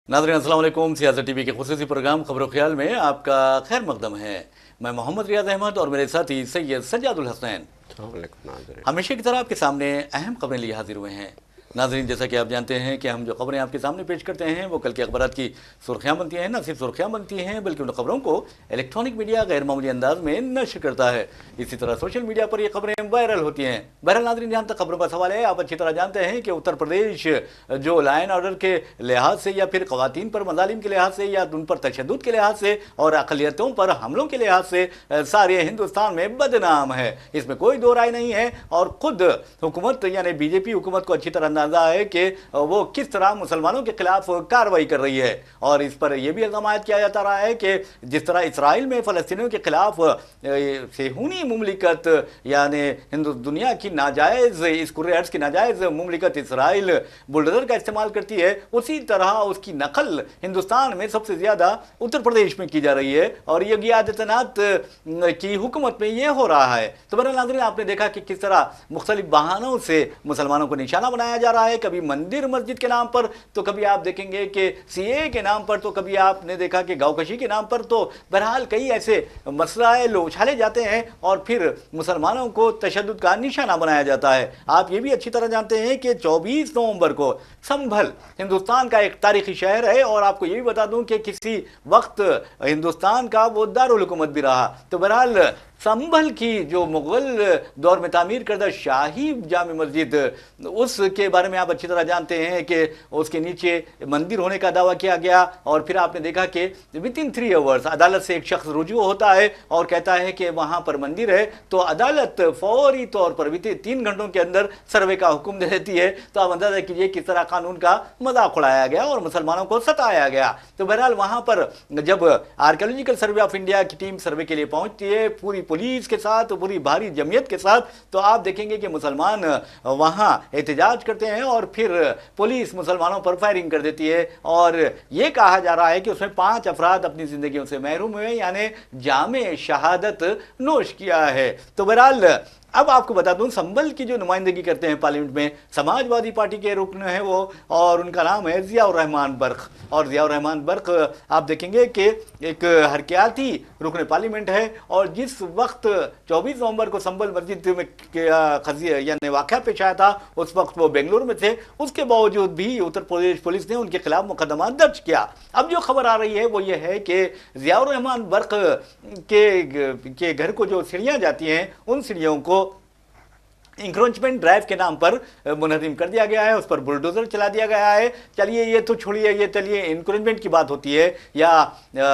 नाज़रीन अस्सलाम वालेकुम। सियासत टीवी के खुसूसी प्रोग्राम खबरों ख्याल में आपका खैर मकदम है। मैं मोहम्मद रियाज अहमद और मेरे साथी सैयद सज्जादुल हसनैन हमेशा की तरह आपके सामने अहम खबरें लिए हाजिर हुए हैं। नाज़रीन, जैसा कि आप जानते हैं कि हम जो खबरें आपके सामने पेश करते हैं वो कल के अखबारात की सुर्खियाँ बनती हैं। न सिर्फ सुर्खियाँ बनती हैं बल्कि उन खबरों को इलेक्ट्रॉनिक मीडिया गैर मामूली अंदाज में नशर करता है। इसी तरह सोशल मीडिया पर ये खबरें वायरल होती हैं। बहरहाल नाज़रीन, जहाँ तक खबरों का सवाल है, आप अच्छी तरह जानते हैं कि उत्तर प्रदेश जो लॉ एंड ऑर्डर के लिहाज से या फिर ख़वातीन पर मज़ालिम के लिहाज से या उन पर तशद्दुद के लिहाज से और अक़लियतों पर हमलों के लिहाज से सारे हिंदुस्तान में बदनाम है। इसमें कोई दो राय नहीं है। और ख़ुद हुकूमत यानी बीजेपी हुकूमत को अच्छी तरह अंदाज़ा है कि वो किस तरह मुसलमानों के खिलाफ कार्रवाई कर रही है। और इस पर यह भी इल्ज़ाम आयद किया जाता रहा है कि जिस तरह इसराइल में फ़लस्तीनियों के खिलाफ सेहूनी मुमलिकत यानी दुनिया की नाजायज़ इस कुर्रे अर्ज़ की नाजायज़ मुमलिकत इसराइल बुलडोज़र का इस्तेमाल करती है, उसी तरह उसकी नकल हिंदुस्तान में सबसे ज़्यादा उत्तर प्रदेश में की जा रही है। और योगी आदित्यनाथ की हुकूमत में ये हो रहा है। तो मेरे नाज़रीन, आपने देखा कि किस तरह मुख्तलिफ बहानों से मुसलमानों को निशाना बनाया जा रहा है। कभी मंदिर मस्जिद के नाम पर, तो कभी आप देखेंगे कि सीए के नाम पर, तो कभी आपने देखा कि गाँवकशी के नाम पर। तो बहरहाल कई ऐसे मसलाए उछाले जाते हैं और फिर मुसलमानों को तशद्दुद का निशाना बनाया जाता है। आप ये भी अच्छी तरह जानते हैं कि 24 नवंबर को संभल हिंदुस्तान का एक तारीखी शहर है। और आपको ये भी बता दूं कि किसी वक्त हिंदुस्तान का वो दारुल हुकूमत भी रहा। तो बहरहाल संभल की जो मुग़ल दौर में तामीर करदा शाही जामे मस्जिद, उसके बारे में आप अच्छी तरह जानते हैं कि उसके नीचे मंदिर होने का दावा किया गया। और फिर आपने देखा कि विदिन 3 आवर्स अदालत से एक शख्स रुजू होता है और कहता है कि वहाँ पर मंदिर है, तो अदालत फौरी तौर पर विदिन 3 घंटों के अंदर सर्वे का हुक्म दे देती है। तो आप अंदाजा कीजिए किस तरह कानून का मजाक उड़ाया गया और मुसलमानों को सताया गया। तो बहरहाल वहाँ पर जब आर्कियोलॉजिकल सर्वे ऑफ इंडिया की टीम सर्वे के लिए पहुँचती है पूरी पुलिस के साथ, पूरी भारी जमीयत के साथ, तो आप देखेंगे कि मुसलमान वहां एहतजाज करते हैं और फिर पुलिस मुसलमानों पर फायरिंग कर देती है। और यह कहा जा रहा है कि उसमें 5 अफराद अपनी जिंदगियों से महरूम हुए, यानी जामे शहादत नोश किया है। तो बहरहाल अब आपको बता दूं, संभल की जो नुमाइंदगी करते हैं पार्लियामेंट में समाजवादी पार्टी के रुकन है वो, और उनका नाम है ज़ियाउर रहमान बर्क। और ज़ियाउर रहमान बर्क आप देखेंगे कि एक हरकियाती रुकन पार्लियामेंट है। और जिस वक्त 24 नवंबर को संभल मस्जिद में यानी वाक़या पेश आया था, उस वक्त वो बेंगलुरु में थे। उसके बावजूद भी उत्तर प्रदेश पुलिस ने उनके खिलाफ मुकदमा दर्ज किया। अब जो खबर आ रही है वो ये है कि ज़ियाउर रहमान बर्क के घर को जो सीढ़ियाँ जाती हैं, उन सीढ़ियों को इंक्रोचमेंट ड्राइव के नाम पर मुनज़्ज़म कर दिया गया है, उस पर बुलडोज़र चला दिया गया है। चलिए ये तो छोड़िए, ये चलिए इंक्रोचमेंट की बात होती है या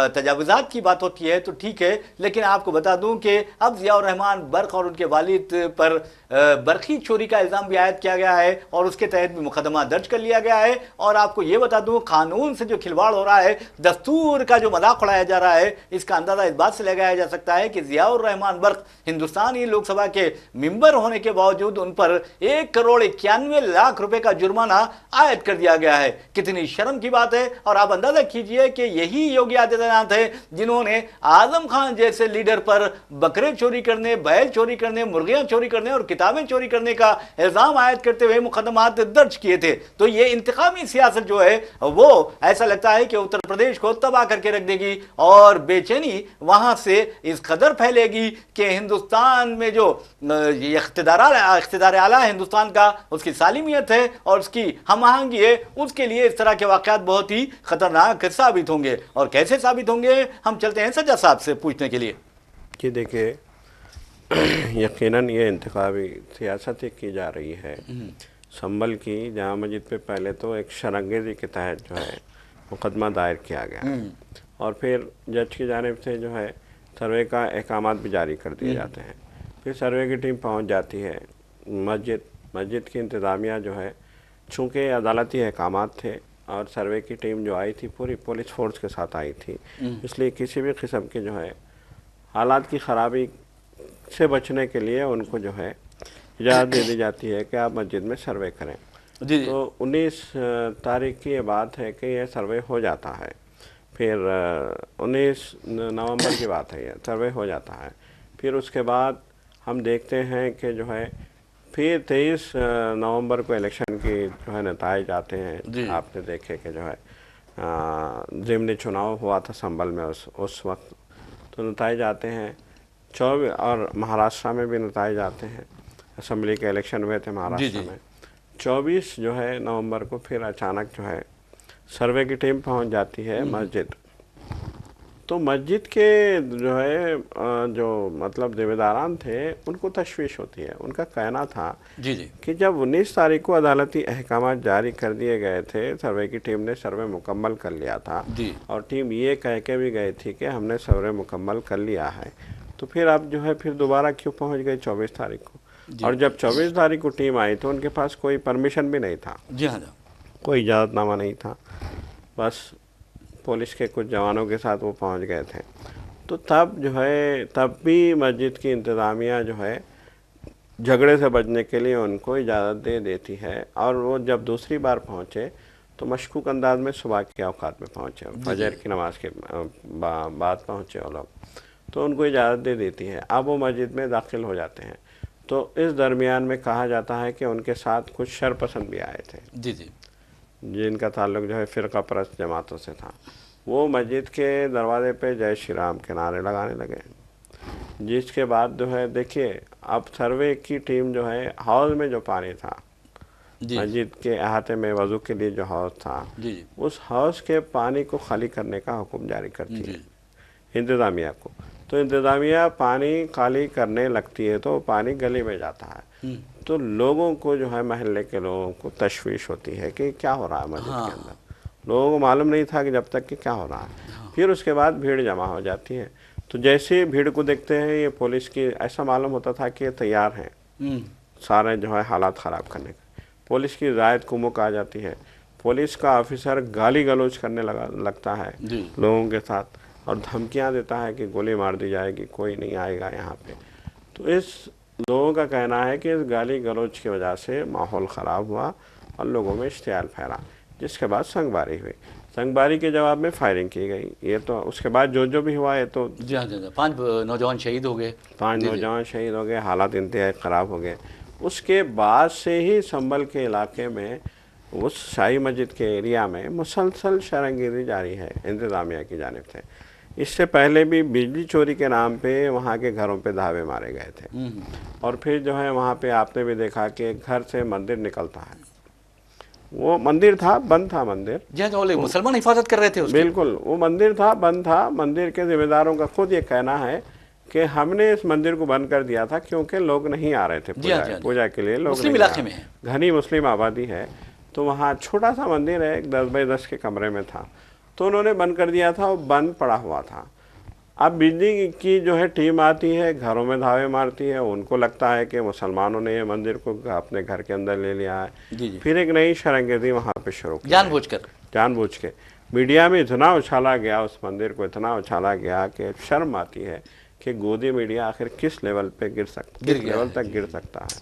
तजावुज़ात की बात होती है तो ठीक है। लेकिन आपको बता दूं कि अब ज़ियाउर रहमान बर्क और उनके वालिद पर बरखी चोरी का इल्ज़ाम भी आयद किया गया है और उसके तहत भी मुकदमा दर्ज कर लिया गया है। और आपको ये बता दूं, कानून से जो खिलवाड़ हो रहा है, दस्तूर का जो मजाक उड़ाया जा रहा है, इसका अंदाज़ा इस बात से लगाया जा सकता है कि ज़ियाउर रहमान बर्क हिंदुस्तानी लोकसभा के मेंबर होने के बावजूद उन पर 1,91,00,000 रुपए का जुर्माना आयद कर दिया गया है। कितनी शर्म की बात है। और आप अंदाजा कीजिए कि यही योगी आदित्यनाथ है जिन्होंने आजम खान जैसे लीडर पर बकरे चोरी करने, बैल चोरी करने, मुर्गियां चोरी करने और किताबें चोरी करने का इल्जाम आयद करते हुए मुकदमात दर्ज किए थे। तो ये इंतकामी सियासत जो है वो ऐसा लगता है कि उत्तर प्रदेश को तबाह करके रख देगी और बेचैनी वहां से इस कदर फैलेगी कि हिंदुस्तान में जो इख्तिदार आला हिंदुस्तान का, उसकी सालिमियत है और उसकी हम आहंगी है, उसके लिए इस तरह के वाक़यात बहुत ही खतरनाक साबित होंगे। और कैसे साबित होंगे, हम चलते हैं सज्जा साहब से पूछने के लिए। कि देखिए यकीनन ये इंतखाबी सियासत की जा रही है संभल की जामा मस्जिद पे। पहले तो एक शरंगेज़ी के तहत जो है मुकदमा दायर किया गया और फिर जज की जानिब से जो है सर्वे का अहकामात भी जारी कर दिए जाते हैं। फिर सर्वे की टीम पहुंच जाती है मस्जिद की इंतज़ामिया जो है, चूँकि अदालती अहकामात थे और सर्वे की टीम जो आई थी पूरी पुलिस फोर्स के साथ आई थी, इसलिए किसी भी किस्म की जो है हालात की ख़राबी से बचने के लिए उनको जो है इजाज़त दे दी जाती है कि आप मस्जिद में सर्वे करें। तो 19 तारीख की ये बात है कि यह सर्वे हो जाता है। फिर 19 नवंबर की बात है, ये सर्वे हो जाता है। फिर उसके बाद हम देखते हैं कि जो है फिर 23 नवंबर को इलेक्शन की जो है नताइज आते हैं। आपने देखे कि जो है ज़िमनी चुनाव हुआ था संभल में उस वक्त, तो नताइज आते हैं। 24 और महाराष्ट्र में भी नताइज आते हैं, असेंबली के इलेक्शन हुए थे महाराष्ट्र में। 24 जो है नवंबर को फिर अचानक जो है सर्वे की टीम पहुंच जाती है मस्जिद। तो मस्जिद के जो है जो मतलब जिम्मेदारान थे उनको तशवीश होती है। उनका कहना था कि जब 19 तारीख को अदालती अहकाम जारी कर दिए गए थे, सर्वे की टीम ने सर्वे मुकम्मल कर लिया था और टीम ये कह के भी गई थी कि हमने सर्वे मुकम्मल कर लिया है, तो फिर अब जो है फिर दोबारा क्यों पहुँच गई 24 तारीख को। और जब 24 तारीख को टीम आई तो उनके पास कोई परमिशन भी नहीं था, कोई इजाज़तनामा नहीं था, बस पुलिस के कुछ जवानों के साथ वो पहुंच गए थे। तो तब जो है तब भी मस्जिद की इंतज़ामिया जो है झगड़े से बचने के लिए उनको इजाज़त दे देती है। और वो जब दूसरी बार पहुंचे तो मशकूक अंदाज में सुबह के औकात में पहुंचे, फजर की नमाज के बाद पहुंचे वो लोग, तो उनको इजाज़त दे देती है। अब वो मस्जिद में दाखिल हो जाते हैं। तो इस दरमियान में कहा जाता है कि उनके साथ कुछ शरपसंद भी आए थे जिनका ताल्लुक जो है फ़िरका परस्त जमातों से था। वो मस्जिद के दरवाजे पे जय श्री राम के नारे लगाने लगे, जिसके बाद जो है देखिए अब सर्वे की टीम जो है हौज़ में जो पानी था मस्जिद के अहाते में वज़ू के लिए जो हौज़ था, उस हौज़ के पानी को खाली करने का हुक्म जारी करती है इंतज़ामिया को। तो इंतज़ामिया पानी खाली करने लगती है तो पानी गली में जाता है। तो लोगों को जो है महल्ले के लोगों को तशवीश होती है कि क्या हो रहा है मस्जिद के अंदर। लोगों को मालूम नहीं था कि जब तक कि क्या हो रहा है। फिर उसके बाद भीड़ जमा हो जाती है। तो जैसे भीड़ को देखते हैं ये पुलिस की, ऐसा मालूम होता था कि ये तैयार हैं सारे जो है हालात ख़राब करने का। पुलिस की जायद कुमुक आ जाती है, पुलिस का ऑफिसर गाली गलौज करने लगता है लोगों के साथ और धमकियाँ देता है कि गोली मार दी जाएगी, कोई नहीं आएगा यहाँ पे। तो इस लोगों का कहना है कि इस गाली गलौज की वजह से माहौल ख़राब हुआ और लोगों में इश्तियाल फैला, जिसके बाद संगबारी हुई। संगबारी के जवाब में फायरिंग की गई। ये तो उसके बाद जो भी हुआ है तो 5 नौजवान शहीद हो गए, 5 नौजवान शहीद हो गए, हालात इंतहाई ख़राब हो गए। उसके बाद से ही संभल के इलाके में उस शाही मस्जिद के एरिया में मुसलसल शरंगेरी जारी है इंतज़ामिया की जानिब से। इससे पहले भी बिजली चोरी के नाम पे वहाँ के घरों पे धावे मारे गए थे। और फिर जो है वहाँ पे आपने भी देखा कि घर से मंदिर निकलता है, वो मंदिर था, बंद था मंदिर। जी, मुसलमान हिफाजत कर रहे थे उसकी। बिल्कुल, वो मंदिर था, बंद था। मंदिर के जिम्मेदारों का खुद ये कहना है कि हमने इस मंदिर को बंद कर दिया था क्योंकि लोग नहीं आ रहे थे पूजा के लिए। लोग मुस्लिम इलाके में है, घनी मुस्लिम आबादी है, तो वहाँ छोटा सा मंदिर है, 10 बाई 10 के कमरे में था, तो उन्होंने बंद कर दिया था, वो बंद पड़ा हुआ था। अब बिजली की जो है टीम आती है, घरों में धावे मारती है, उनको लगता है कि मुसलमानों ने ये मंदिर को अपने घर के अंदर ले लिया है। फिर एक नई शरंगेज़ी वहाँ पे शुरू की, जानबूझ के मीडिया में इतना उछाला गया, उस मंदिर को इतना उछाला गया कि शर्म आती है कि गोदी मीडिया आखिर किस लेवल पे किस लेवल तक गिर सकता है।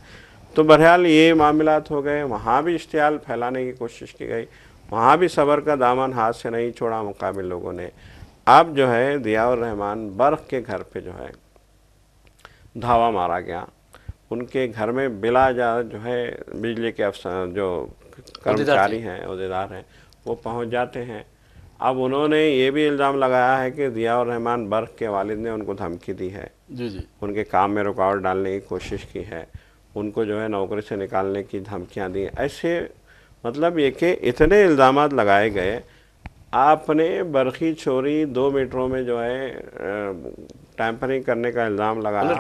तो बहरहाल ये मामलात हो गए। वहाँ भी इश्तियाल फैलाने की कोशिश की गई, वहाँ भी सब्र का दामन हाथ से नहीं छोड़ा मुकाबिल लोगों ने। अब जो है ज़ियाउर रहमान बर्क़ के घर पे जो है धावा मारा गया। उनके घर में बिला इजाज़त जो है बिजली के अफसर जो कर्मचारी हैं, ओहदेदार हैं, वो पहुंच जाते हैं। अब उन्होंने ये भी इल्ज़ाम लगाया है कि ज़ियाउर रहमान बर्क़ के वालिद ने उनको धमकी दी है, उनके काम में रुकावट डालने की कोशिश की है, उनको जो है नौकरी से निकालने की धमकियाँ दी। ऐसे मतलब ये कि इतने इल्ज़ामात लगाए गए। आपने बरखी चोरी 2 मीटरों में जो है टैंपरिंग करने का इल्ज़ाम लगाया,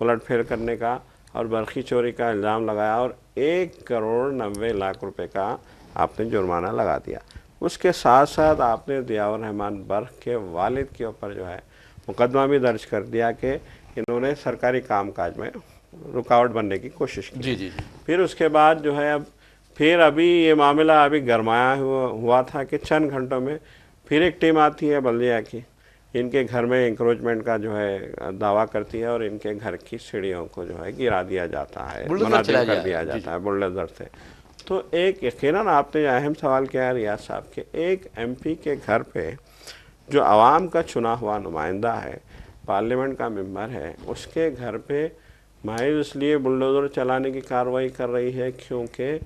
उलटफेर करने का और बरखी चोरी का इल्ज़ाम लगाया और 1 करोड़ 90 लाख रुपए का आपने जुर्माना लगा दिया। उसके साथ साथ आपने ज़ियाउर रहमान बर्क़ के वालिद के ऊपर जो है मुकदमा भी दर्ज कर दिया कि इन्होंने सरकारी कामकाज में रुकावट बनने की कोशिश की। फिर उसके बाद जो है फिर अभी ये मामला अभी गरमाया हुआ था कि चंद घंटों में फिर एक टीम आती है बल्दिया की, इनके घर में इंक्रोचमेंट का जो है दावा करती है और इनके घर की सीढ़ियों को जो है गिरा दिया जाता है, मुनादिम कर दिया जाता है बुलडोज़र से। तो एक यकीनन आपने अहम सवाल किया रियाज साहब के, एक MP के घर पे जो आवाम का चुना हुआ नुमाइंदा है, पार्लियामेंट का मेंबर है, उसके घर पे महज इसलिए बुलडोज़र चलाने की कार्रवाई कर रही है क्योंकि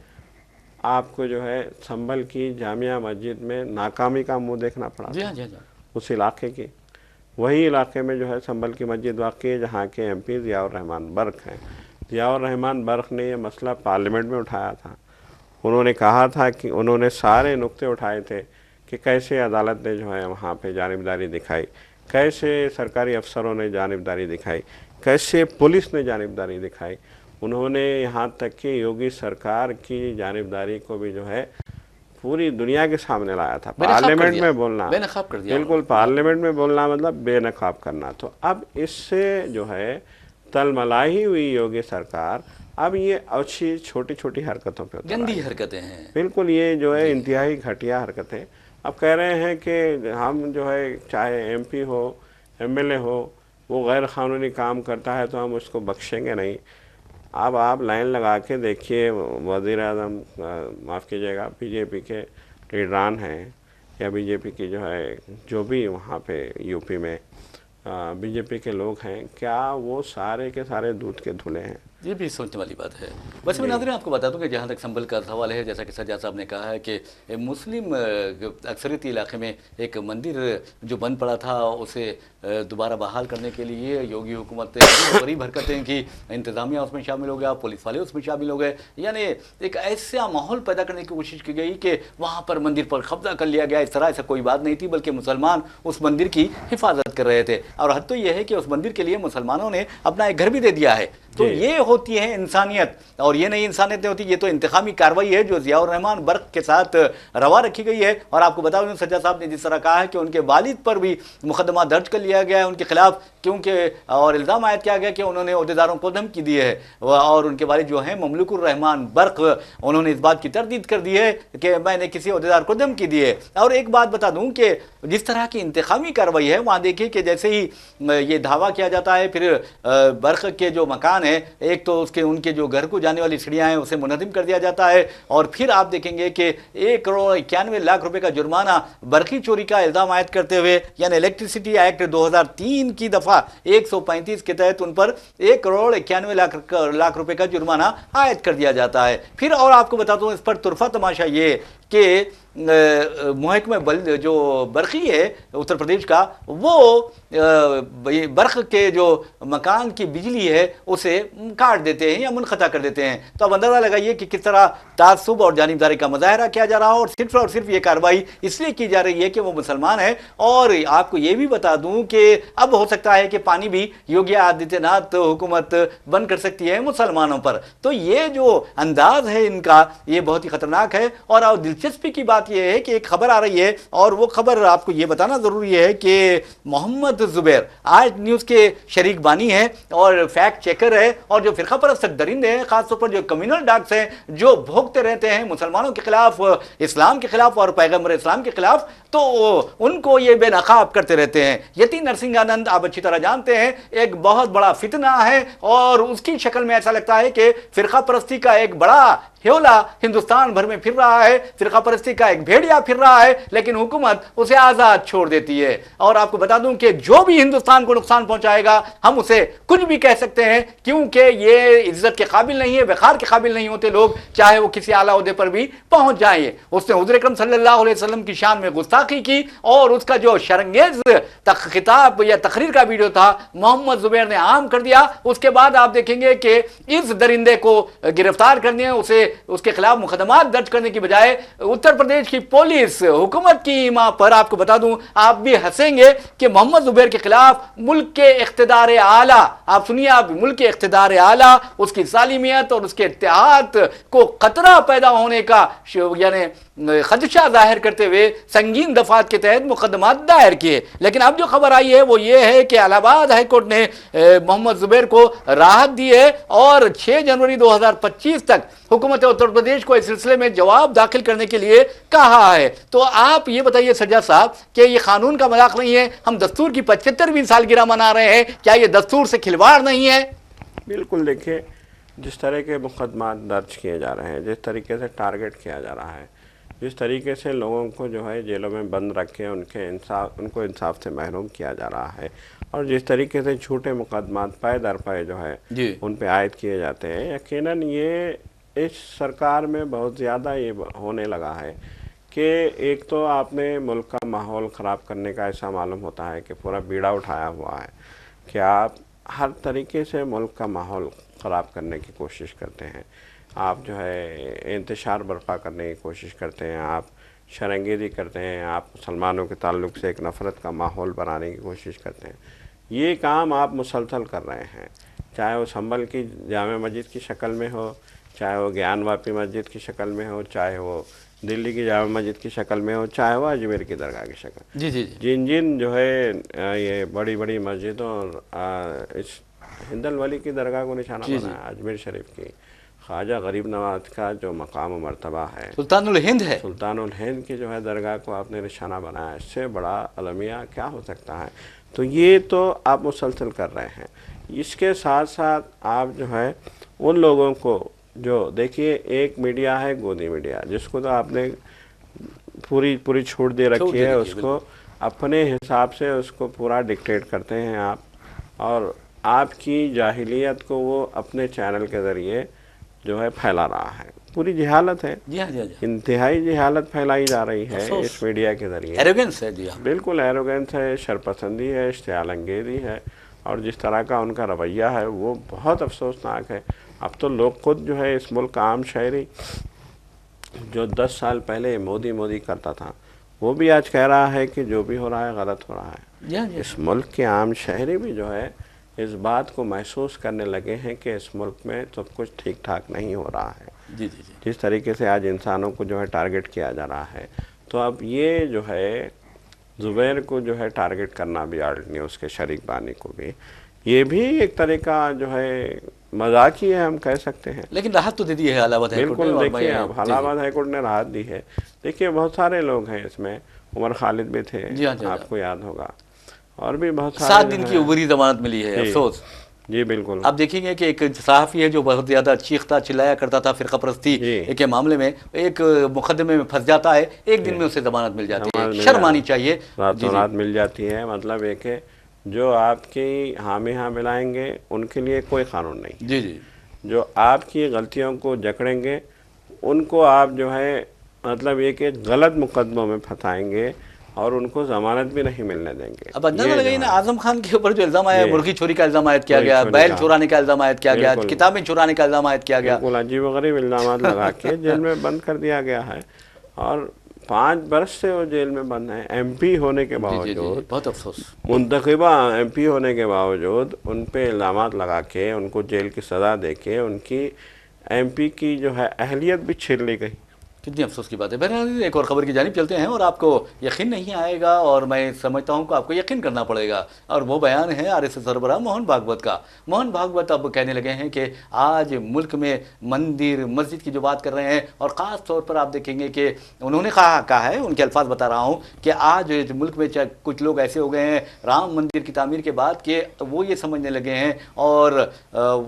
आपको जो है संभल की जामिया मस्जिद में नाकामी का मुंह देखना पड़ा जी था। हाँ, जी हाँ। उस इलाके की, वही इलाके में जो है संभल की मस्जिद वाक़ई है जहाँ के एमपी ज़ियाउर रहमान बर्क हैं। ज़ियाउर रहमान बर्क ने ये मसला पार्लियामेंट में उठाया था। उन्होंने कहा था कि उन्होंने सारे नुक्ते उठाए थे कि कैसे अदालत ने जो है वहाँ पे जानिबदारी दिखाई, कैसे सरकारी अफसरों ने जानिबदारी दिखाई, कैसे पुलिस ने जानिबदारी दिखाई। उन्होंने यहाँ तक कि योगी सरकार की जानिबदारी को भी जो है पूरी दुनिया के सामने लाया था। पार्लियामेंट में बोलना, बेनकाब कर दिया। बिल्कुल पार्लियामेंट में बोलना मतलब बेनकाब करना। तो अब इससे जो है तलमलाई हुई योगी सरकार अब ये अच्छी छोटी छोटी हरकतों पे गंदी हरकतें हैं, बिल्कुल ये जो है इंतहाई घटिया हरकतें। अब कह रहे हैं कि हम जो है चाहे एमपी हो एमएलए हो वो गैर कानूनी काम करता है तो हम उसको बख्शेंगे नहीं। अब आप लाइन लगा के देखिए, वज़ीर आज़म माफ़ कीजिएगा बीजेपी के लीडरान हैं या बीजेपी की जो है जो भी वहाँ पे यूपी में बीजेपी के लोग हैं, क्या वो सारे के सारे दूध के धुले हैं? ये भी सोचने वाली बात है। वैसे मैं नाज़रीन आपको बता दूं कि जहाँ तक संभल का सवाल है, जैसा कि सज्जाद साहब ने कहा है कि मुस्लिम अक्सरियती इलाके में एक मंदिर जो बंद पड़ा था उसे दोबारा बहाल करने के लिए योगी हुकूमत ने बड़ी हरकतें की, इंतज़ामिया उसमें शामिल हो गया, पुलिस वाले उसमें शामिल हो गए, यानी एक ऐसा माहौल पैदा करने की कोशिश की गई कि वहाँ पर मंदिर पर कब्जा कर लिया गया। इस तरह ऐसा कोई बात नहीं थी, बल्कि मुसलमान उस मंदिर की हिफाजत कर रहे थे। और हद तो यह है कि उस मंदिर के लिए मुसलमानों ने अपना एक घर भी दे दिया है। तो ये होती है इंसानियत, और ये नहीं इंसानियत होती, ये तो इंतकामी कार्रवाई है जो ज़ियाउर रहमान बर्क के साथ रवा रखी गई है। और आपको बता दूं सज्जाद साहब ने जिस तरह कहा है कि उनके वालिद पर भी मुकदमा दर्ज कर लिया गया है उनके खिलाफ, क्योंकि और इल्ज़ाम आयद किया गया कि उन्होंने अहदेदारों को धमकी दी है। और उनके वालिद जो हैं ममलुकुर रहमान बर्क, उन्होंने इस बात की तरदीद कर दी है कि मैंने किसी अहदेदार को धमकी दी है। और एक बात बता दूं कि जिस तरह की इंतकामी कार्रवाई है वहाँ देखिए कि जैसे ही ये दावा किया जाता है, फिर बर्क के जो मकान है, एक तो उसके उनके जो घर को जाने वाली सीढ़ियाँ हैं उसे मुनहदिम कर दिया जाता है, और फिर आप देखेंगे कि 1,91,00,000 रुपए का जुर्माना बर्की चोरी का इल्ज़ाम आयद करते हुए, यानी इलेक्ट्रिसिटी एक्ट 2003 की दफ़ा 135 के तहत उन पर 1,91,00,000 रुपए का जुर्माना आयद कर दिया जाता है। फिर और आपको बता दूं इस पर तुरफा तमाशा ये कि महकमा बल जो बर्की है उत्तर प्रदेश का, वो बर्क के जो मकान की बिजली है उसे काट देते हैं या मुनक़ता कर देते हैं। तो अब अंदाज़ा लगाइए कि किस तरह तासुब और जानिबदारी का मुज़ाहरा किया जा रहा हो, और सिर्फ ये कार्रवाई इसलिए की जा रही है कि वो मुसलमान है। और आपको ये भी बता दूं कि अब हो सकता है कि पानी भी योगी आदित्यनाथ हुकूमत बंद कर सकती है मुसलमानों पर। तो ये जो अंदाज है इनका, ये बहुत ही खतरनाक है। और दिलचस्पी की बात यह है कि एक खबर आ रही है, और वो खबर आपको ये बताना जरूरी है कि मोहम्मद जुबैर आज न्यूज़ के शरीक बानी है और फैक्ट चेकर है, और जो फिरका परस्त दरिंदे हैं, खासतौर पर जो कम्युनल डाक्स हैं जो भोगते रहते हैं मुसलमानों के खिलाफ, इस्लाम के खिलाफ और पैगम्बर इस्लाम के खिलाफ, तो उनको ये बेनकाब करते रहते हैं। यति नरसिंहानंद आप अच्छी तरह जानते हैं एक बहुत बड़ा फितना है, और उसकी शक्ल में ऐसा लगता है कि फिरका परस्ती का एक बड़ा ह्योला हिंदुस्तान भर में फिर रहा है, फिरका परस्ती का एक भेड़िया फिर रहा है, लेकिन हुकूमत उसे आजाद छोड़ देती है। और आपको बता दूं कि जो भी हिंदुस्तान को नुकसान पहुंचाएगा हम उसे कुछ भी कह सकते हैं, क्योंकि ये इज्जत के काबिल नहीं है, वक़ार के काबिल नहीं होते लोग, चाहे वो किसी आला ओहदे पर भी पहुंच जाए। उसने हुज़ूर अकरम सल्लल्लाहु अलैहि वसल्लम की शान में गुस्ताखी की, और उसका जो शरंगेज किताब या तकरीर का वीडियो था मोहम्मद जुबैर ने आम कर दिया। उसके बाद आप देखेंगे कि इस दरिंदे को गिरफ्तार करने, उसे उसके खिलाफ मुकदमा दर्ज करने की बजाय उत्तर प्रदेश की पुलिस हुकूमत की मां पर, आपको बता दूं आप भी हंसेंगे कि मोहम्मद जुबैर के खिलाफ मुल्क के इख्तिदार आला, आप सुनिए, आप मुल्क के इख्तिदार आला, उसकी सालिमियत और उसके इत्तेहाद को खतरा पैदा होने का यानी खदशा जाहिर करते हुए संगीन दफात के तहत मुकदमा दायर किए। लेकिन अब जो खबर आई है वो ये है कि इलाहाबाद हाईकोर्ट ने मोहम्मद जुबैर को राहत दी है, और 6 जनवरी 2025 तक हुकूमत उत्तर प्रदेश को इस सिलसिले में जवाब दाखिल करने के लिए कहा है। तो आप ये बताइए सज्जाद साहब कि ये कानून का मजाक नहीं है, हम दस्तूर की 75वीं सालगिरह मना रहे हैं, क्या ये दस्तूर से खिलवाड़ नहीं है? बिल्कुल, देखिए जिस तरह के मुकदमा दर्ज किए जा रहे हैं, जिस तरीके से टारगेट किया जा रहा है, जिस तरीके से लोगों को जो है जेलों में बंद रख के उनको इंसाफ से महरूम किया जा रहा है, और जिस तरीके से झूठे मुकदमात पाए दर पाए जो है उन पे आयद किए जाते हैं, यकीनन ये इस सरकार में बहुत ज़्यादा ये होने लगा है कि एक तो आपने मुल्क का माहौल ख़राब करने का ऐसा मालूम होता है कि पूरा बीड़ा उठाया हुआ है कि आप हर तरीके से मुल्क का माहौल ख़राब करने की कोशिश करते हैं, आप जो है इंतशार बर्पा करने की कोशिश करते हैं, आप शरंगेज़ी करते हैं, आप मुसलमानों के ताल्लुक़ से एक नफ़रत का माहौल बनाने की कोशिश करते हैं। ये काम आप मुसलसल कर रहे हैं, चाहे वो संभल की जामे मस्जिद की शक्ल में हो, चाहे वो ज्ञानवापी मस्जिद की शक्ल में हो, चाहे वो दिल्ली की जामा मस्जिद की शक्ल में हो, चाहे वो अजमेर की दरगाह की शक्ल। जी जी जिन जिन जो है ये बड़ी बड़ी मस्जिदों और इस हिंदल वली की दरगाह को निशाना बनाया, अजमेर शरीफ की ख्वाजा गरीब नवाज का जो मकाम व मर्तबा है, सुल्तानुल हिंद है, सुल्तानुल हिंद की जो है दरगाह को आपने निशाना बनाया, इससे बड़ा अलमिया क्या हो सकता है। तो ये तो आप मुसलसल कर रहे हैं। इसके साथ साथ आप जो है उन लोगों को जो देखिए, एक मीडिया है गोदी मीडिया, जिसको तो आपने पूरी छूट दे रखी है, उसको अपने हिसाब से उसको पूरा डिक्टेट करते हैं आप, और आपकी जाहिलियत को वो अपने चैनल के ज़रिए जो है फैला रहा है। पूरी जहालत है, इंतहाई जहालत फैलाई जा रही है इस मीडिया के ज़रिए। एरोगेंस है जी, बिल्कुल एरोगेंस है, शरपसंदी है, इश्तियालंगेज़ी है, और जिस तरह का उनका रवैया है वो बहुत अफसोसनाक है। अब तो लोग खुद जो है इस मुल्क का आम शहरी जो 10 साल पहले मोदी मोदी करता था, वो भी आज कह रहा है कि जो भी हो रहा है गलत हो रहा है। इस मुल्क के आम शहरी भी जो है इस बात को महसूस करने लगे हैं कि इस मुल्क में सब कुछ ठीक ठाक नहीं हो रहा है। जी जी जी। जिस तरीके से आज इंसानों को जो है टारगेट किया जा रहा है, तो अब ये जो है ज़ुबैर को जो है टारगेट करना भी, आर्ट न्यूज़ के शरीक बानी को भी, ये भी एक तरीका जो है मजाक ही है, हम कह सकते हैं। लेकिन राहत तो दे दी है इलाहाबाद हाईकोर्ट ने। बिल्कुल, देखिए अब इलाहाबाद हाईकोर्ट ने राहत दी है। देखिए बहुत सारे लोग हैं इसमें, उमर खालिद भी थे, आपको याद होगा, और भी बहुत सारे। 7 दिन की उबरी जमानत मिली है, अफसोस। जी बिल्कुल। आप देखेंगे कि एक सहाफ़ी है जो बहुत ज़्यादा चीखता चिल्लाया करता था फ़िरक़ा परस्ती के मामले में, एक मुकदमे में फंस जाता है, एक दिन में उसे जमानत मिल जाती है। शर्म आनी चाहिए, रातों रात मिल जाती है। मतलब एक है जो आपकी हामी हाँ मिलाएंगे उनके लिए कोई कानून नहीं। जी जी। जो आपकी गलतियों को जकड़ेंगे उनको आप जो है मतलब एक गलत मुकदमों में फंसाएंगे और उनको जमानत भी नहीं मिलने देंगे। अब अंदाजा लगाइए ना, आजम खान के ऊपर जो इल्ज़ाम आया, मुर्गी चोरी का इल्ज़ाम आयद किया गया, बैल चुराने का इल्ज़ाम आयद किया गया, किताबें चुराने का इल्ज़ाम आयद किया गया, अजीब वगैरह इल्ज़ाम लगा के जेल में बंद कर दिया गया है, और 5 बरस से वो जेल में बंद है। MP होने के बावजूद, बहुत अफसोस, मुंतखबा MP होने के बावजूद उन पे इल्ज़ाम लगा के उनको जेल की सज़ा दे के उनकी MP की जो है अहलियत भी छीन ली गई। कितनी अफसोस की बात है। बहरहाल एक और ख़बर की जानिब चलते हैं, और आपको यकीन नहीं आएगा, और मैं समझता हूं कि आपको यकीन करना पड़ेगा, और वो बयान है RSS सरबराह मोहन भागवत का। मोहन भागवत अब कहने लगे हैं कि आज मुल्क में मंदिर मस्जिद की जो बात कर रहे हैं, और ख़ास तौर पर आप देखेंगे कि उन्होंने कहा है, उनके अल्फाज बता रहा हूँ कि आज मुल्क में कुछ लोग ऐसे हो गए हैं राम मंदिर की तामीर के बाद कि वो ये समझने लगे हैं और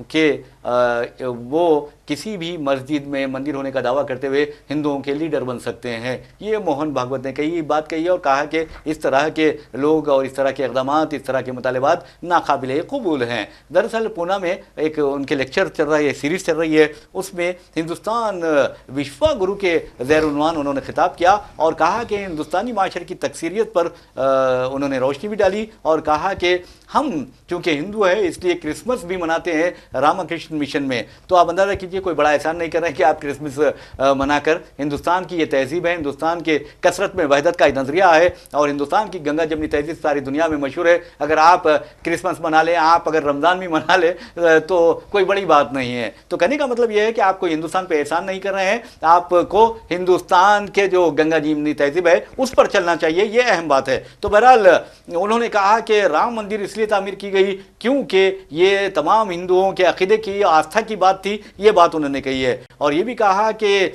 कि वो किसी भी मस्जिद में मंदिर होने का दावा करते हुए हिंदुओं के लीडर बन सकते हैं। ये मोहन भागवत ने बात कही है, और कहा कि इस तरह के लोग और इस तरह के इक़दामात, इस तरह के मुतालिबात नाकाबिले कबूल हैं। दरअसल पूना में एक उनके लेक्चर चल रहा है, सीरीज़ चल रही है, उसमें हिंदुस्तान विश्वा गुरु के ज़ेर-उन्वान उन्होंने खिताब किया और कहा कि हिंदुस्तानी माशरे की तकसीरियत पर उन्होंने रोशनी भी डाली, और कहा कि हम चूँकि हिंदू है इसलिए क्रिसमस भी मनाते हैं रामकृष्ण मिशन में। तो आप अंदाज़ा कीजिए, कोई बड़ा एहसान नहीं कर रहे हैं कि आप क्रिसमस मनाकर, हिंदुस्तान की ये तहजीब है, हिंदुस्तान के कसरत में वहदत का नज़रिया है, और हिंदुस्तान की गंगा जमनी तहजीब सारी दुनिया में मशहूर है। अगर आप क्रिसमस मना लें, आप अगर रमज़ान भी मना लें, तो कोई बड़ी बात नहीं है। तो कहने का मतलब यह है कि आप कोई हिंदुस्तान पर एहसान नहीं कर रहे हैं, आपको हिंदुस्तान के जो गंगा जमनी तहजीब है उस पर चलना चाहिए, ये अहम बात है। तो बहरहाल उन्होंने कहा कि राम मंदिर इसलिए तामीर की गई क्योंकि ये तमाम हिंदुओं के अकीदे की, आस्था की बात थी, ये बात उन्होंने कही है। और ये भी कहा कि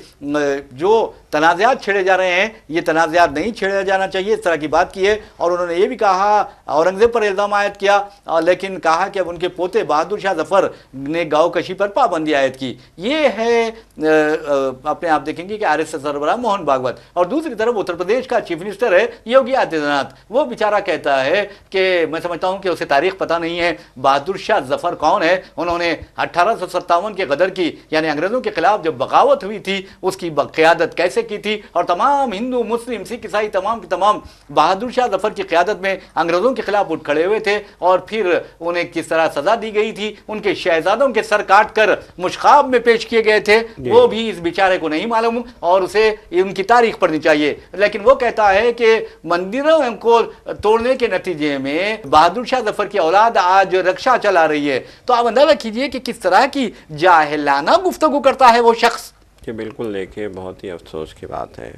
जो तनाज़ात छेड़े जा रहे हैं ये तनाज़ात नहीं छेड़ा जाना चाहिए, इस तरह की बात की है। और उन्होंने ये भी कहा, औरंगज़ेब पर इल्ज़ाम आयद किया, लेकिन कहा कि अब उनके पोते बहादुर शाह जफ़र ने गाँव कशी पर पाबंदी आयद की। ये है अपने आप देखेंगे कि RSS सरबराह मोहन भागवत। और दूसरी तरफ उत्तर प्रदेश का चीफ मिनिस्टर है योगी आदित्यनाथ, वो बेचारा कहता है कि मैं समझता हूँ कि उसे तारीख पता नहीं है, बहादुर शाह जफ़र कौन है, उन्होंने 1857 के गदर की यानी अंग्रेज़ों के खिलाफ जब बगावत हुई थी उसकी क़यादत कैसे की थी, और तमाम हिंदू मुस्लिम सिख ईसाई तमाम के तमाम बहादुर शाह जफ़र की क़यादत में अंग्रेज़ों के खिलाफ उठ खड़े हुए थे, और फिर उन्हें किस तरह सज़ा दी गई थी, उनके शहजादों के सर काट कर मुश्खाब में पेश किए गए थे, वो भी इस बेचारे को नहीं मालूम और उसे उनकी तारीख पढ़नी चाहिए। लेकिन वो कहता है कि मंदिरों को तोड़ने के नतीजे में बहादुर शाह जफ़र की औलाद आज रक्षा चला रही है। तो आप अंदाजा कीजिए कि किस तरह की जाहिलाना गुफ्तगू करता है वो शख्स। कि बिल्कुल देखिए, बहुत ही अफसोस की बात है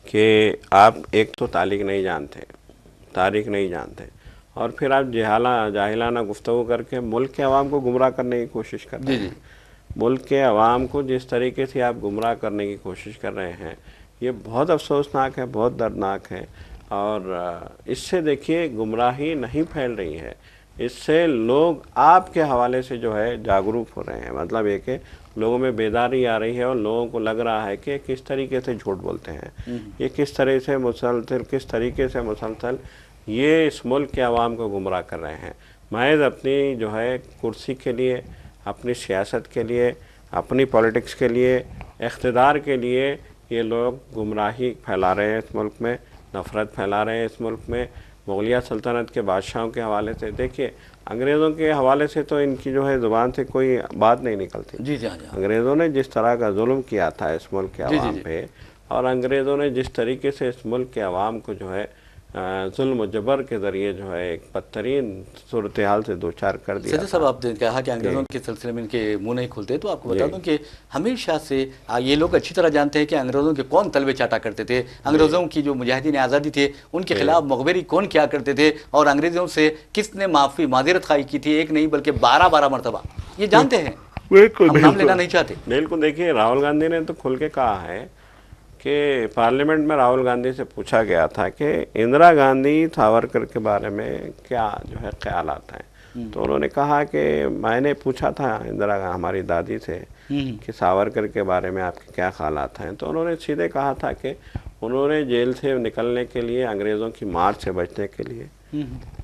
कि आप एक तो तारीख नहीं जानते और फिर आप जाहिलाना गुफ्तगू करके मुल्क के अवाम को गुमराह करने की कोशिश कर रहे हैं। मुल्क के अवाम को जिस तरीके से आप गुमराह करने की कोशिश कर रहे हैं ये बहुत अफसोसनाक है, बहुत दर्दनाक है। और इससे देखिए गुमराही नहीं फैल रही है, इससे लोग आपके हवाले से जो है जागरूक हो रहे हैं। मतलब ये कि लोगों में बेदारी आ रही है और लोगों को लग रहा है कि किस तरीके से झूठ बोलते हैं, ये किस तरीके से मुसलसल ये इस मुल्क के अवाम को गुमराह कर रहे हैं। महज अपनी जो है कुर्सी के लिए, अपनी सियासत के लिए, अपनी पॉलिटिक्स के लिए, इख्तिदार के लिए ये लोग गुमराही फैला रहे हैं इस मुल्क में, नफ़रत फैला रहे हैं इस मुल्क में। मुग़लिया सल्तनत के बादशाहों के हवाले से देखिए, अंग्रेज़ों के हवाले से तो इनकी जो है ज़ुबान से कोई बात नहीं निकलती। जी। अंग्रेज़ों ने जिस तरह का जुल्म किया था इस मुल्क के अवाम पे, और अंग्रेज़ों ने जिस तरीके से इस मुल्क के अवाम को जो है जुल्म जबर के ज़रिए जो है एक बदतरीन सूरत हाल से दो चार कर दिया। सर साहब, आपने कहा कि अंग्रेज़ों के सिलसिले में इनके मुँह नहीं खुलते, तो आपको बता दूं कि हमेशा से ये लोग अच्छी तरह जानते हैं कि अंग्रेज़ों के कौन तलवे चाटा करते थे, अंग्रेज़ों की जो मुजाहिदीन आज़ादी थे उनके खिलाफ मुखबिरी कौन क्या करते थे, और अंग्रेज़ों से किसने माज़ीरत खाई की थी, एक नहीं बल्कि 12 मरतबा, ये जानते हैं। बिल्कुल, हम नाम लेना नहीं चाहते। बिल्कुल, देखिए राहुल गांधी ने तो खुल के कहा है कि पार्लियामेंट में राहुल गांधी से पूछा गया था कि इंदिरा गांधी सावरकर के बारे में क्या जो है ख्यालात हैं, तो उन्होंने कहा कि मैंने पूछा था हमारी दादी से कि सावरकर के बारे में आपके क्या ख्यालात हैं, तो उन्होंने सीधे कहा था कि उन्होंने जेल से निकलने के लिए, अंग्रेज़ों की मार से बचने के लिए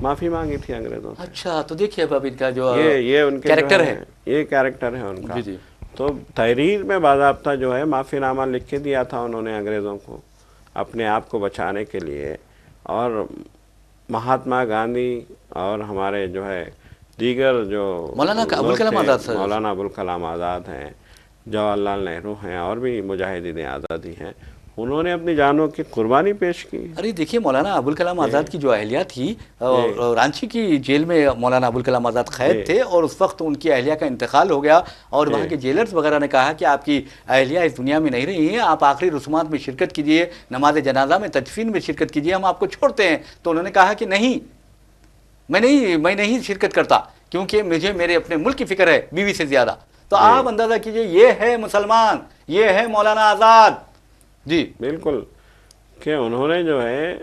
माफ़ी मांगी थी अंग्रेज़ों से। अच्छा, तो देखिए अब इनका जो ये उनके कैरेक्टर है, ये कैरेक्टर है उनका। जी। तो तहरीर में बाज़ाब्ता जो है माफ़ीनामा लिख के दिया था उन्होंने अंग्रेज़ों को अपने आप को बचाने के लिए। और महात्मा गांधी और हमारे जो है दीगर जो मौलाना अबुल कलाम आज़ाद सर, मौलाना अबुल कलाम आज़ाद हैं, जवाहरलाल नेहरू हैं, और भी मुजाहिदीन आज़ादी हैं, उन्होंने अपनी जानों की कुर्बानी पेश की। अरे देखिए, मौलाना अबुल कलाम आज़ाद की जो अहलिया थी, रांची की जेल में मौलाना अबुल कलाम आज़ाद कैद थे और उस वक्त उनकी अहलिया का इंतकाल हो गया, और वहाँ के जेलर्स वगैरह ने कहा कि आपकी अहलिया इस दुनिया में नहीं रही है, आप आखिरी रस्मात में शिरकत कीजिए, नमाज जनाजा में, तदफीन में शिरकत कीजिए, हम आपको छोड़ते हैं। तो उन्होंने कहा कि नहीं, मैं नहीं शिरकत करता, क्योंकि मुझे मेरे अपने मुल्क की फ़िक्र है बीवी से ज़्यादा। तो आप अंदाज़ा कीजिए, ये है मुसलमान, ये है मौलाना आज़ाद जी। बिल्कुल, कि उन्होंने जो है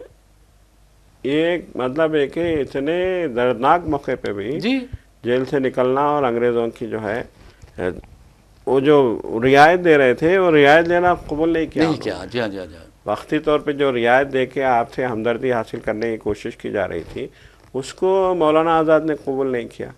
एक मतलब एक इतने दर्दनाक मौके पे भी जी जेल से निकलना और अंग्रेज़ों की जो है वो जो रियायत दे रहे थे वो रियायत लेना कबूल नहीं किया। जी हाँ। वक्ती तौर पे जो रियायत दे के आपसे हमदर्दी हासिल करने की कोशिश की जा रही थी उसको मौलाना आज़ाद ने कबूल नहीं किया।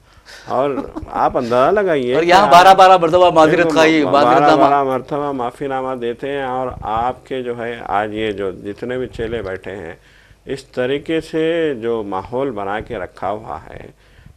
और आप अंदाज़ा लगाइए, और यहाँ 12 मरतबा माज़ीरत खाई, 12 मरतबा माफ़ीनामा देते हैं, और आपके जो है आज ये जो जितने भी चेले बैठे हैं इस तरीके से जो माहौल बना के रखा हुआ है,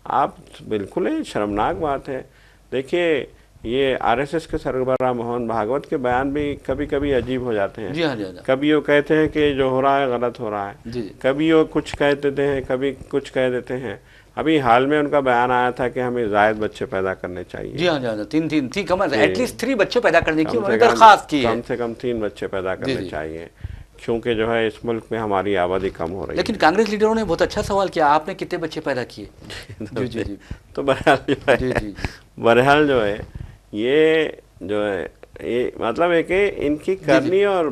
आप बिल्कुल ही शर्मनाक बात है। देखिए, ये RSS के सरबराह मोहन भागवत के बयान भी कभी कभी अजीब हो जाते हैं। जी हाँ। कभी वो कहते हैं कि जो हो रहा है गलत हो रहा है, कभी वो कुछ कह देते हैं, कभी कुछ कह देते हैं। अभी हाल में उनका बयान आया था कि हमें ज़ायद बच्चे पैदा करने चाहिए। जी हाँ, तीन एटलीस्ट 3 बच्चे पैदा करने की उन्होंने दरख्वास्त की है। कम से कम 3 बच्चे पैदा करने चाहिए, क्योंकि जो है इस मुल्क में हमारी आबादी कम हो रही है। लेकिन कांग्रेस लीडरों ने बहुत अच्छा सवाल किया, आपने कितने बच्चे पैदा किए? जी। तो बहरहाल जो है ये जो है ये मतलब है कि इनकी करनी और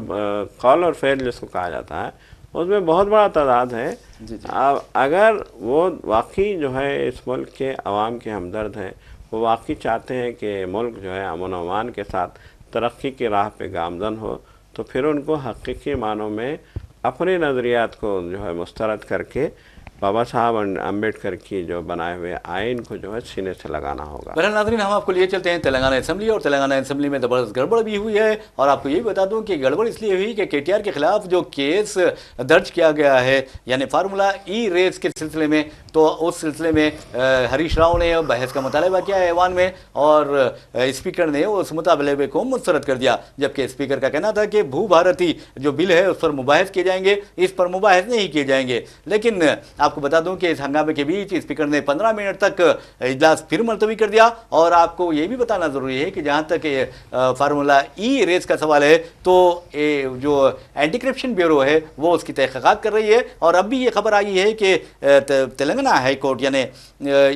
कॉल और फेल जिसको कहा जाता है उसमें बहुत बड़ा तादाद है। अब अगर वो वाकई जो है इस मुल्क के अवाम के हमदर्द हैं, वो वाकई चाहते हैं कि मुल्क जो है अमन और अमान के साथ तरक्की की राह पे गामजन हो, तो फिर उनको हकीकी मानों में अपने नज़रियात को जो है मुस्तरद करके बाबा साहब अम्बेडकर की जो बनाए हुए आइन को जो है सीने से लगाना होगा। बहरहाल नाज़रीन, हम आपको लिए चलते हैं तेलंगाना असेंबली, और तेलंगाना असेंबली में ज़बरदस्त गड़बड़ भी हुई है। और आपको ये भी बता दूं कि गड़बड़ इसलिए हुई कि KTR के खिलाफ जो केस दर्ज किया गया है यानी फार्मूला ई रेस के सिलसिले में, तो उस सिलसिले में हरीश राव ने बहस का मुतालबा किया है ऐवान में, और स्पीकर ने उस मुतालबे को मुस्तरद कर दिया। जबकि स्पीकर का कहना था कि भू भारती जो बिल है उस पर मुबाहस किए जाएंगे, इस पर मुबाहस नहीं किए जाएंगे। लेकिन आपको बता दूं कि इस हंगामे के बीच स्पीकर ने 15 मिनट तक इजलास फिर मुलतवी कर दिया। और आपको ये भी बताना ज़रूरी है कि जहाँ तक फार्मूला ई रेस का सवाल है, तो जो एंटी करप्शन ब्यूरो है वो उसकी तहक़ीक़ात कर रही है। और अब भी ये खबर आई है कि तेलंगाना हाई कोर्ट यानी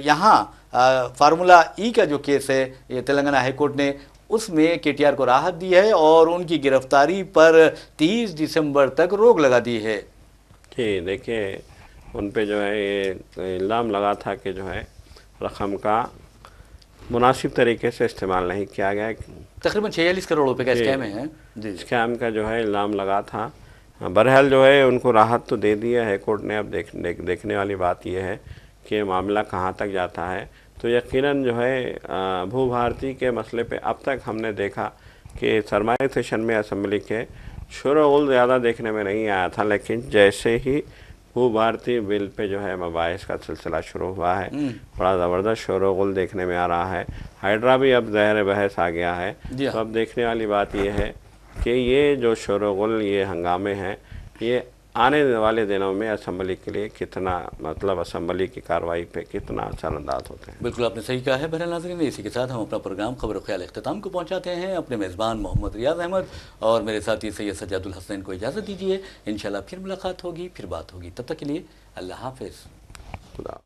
यहाँ फार्मूला ई का जो केस है, ये तेलंगाना हाई कोर्ट ने उसमें KTR को राहत दी है और उनकी गिरफ्तारी पर 30 दिसंबर तक रोक लगा दी है। जी देखिए, उन पे जो है ये इल्ज़ाम लगा था कि जो है रकम का मुनासिब तरीके से इस्तेमाल नहीं किया गया। तकरीबन 46 करोड़ रुपए का स्कैम है जी। स्कैम का जो है इल्ज़ाम लगा था। बहरहाल जो है उनको राहत तो दे दी है हाई कोर्ट ने। अब देखने वाली बात यह है कि मामला कहाँ तक जाता है। तो यकीनन जो है भू भारती के मसले पे अब तक हमने देखा कि सरमाई सेशन में असम्बली के शोर-ओ-गुल ज़्यादा देखने में नहीं आया था, लेकिन जैसे ही भू भारती बिल पे जो है मबाहिस का सिलसिला शुरू हुआ है, बड़ा ज़बरदस्त शोर-ओ-गुल देखने में आ रहा है। हाइड्रा भी अब ज़हर बहस आ गया है। तो अब देखने वाली बात यह है कि ये जो शोर-ओ-गुल, ये हंगामे हैं, ये आने वाले दिनों में असम्बली के लिए कितना, मतलब असम्बली की कार्रवाई पे कितना असरअंदाज होते हैं। बिल्कुल आपने सही कहा है। बहरहाल नाज़रीन, इसी के साथ हम अपना प्रोग्राम खबर और ख्याल इख्तिताम को पहुंचाते हैं। अपने मेज़बान मोहम्मद रियाज अहमद और मेरे साथी सैयद सज्जादुल हसनैन को इजाज़त दीजिए। इंशाल्लाह फिर मुलाकात होगी, फिर बात होगी। तब तक के लिए अल्लाह हाफ़िज़। खुदा।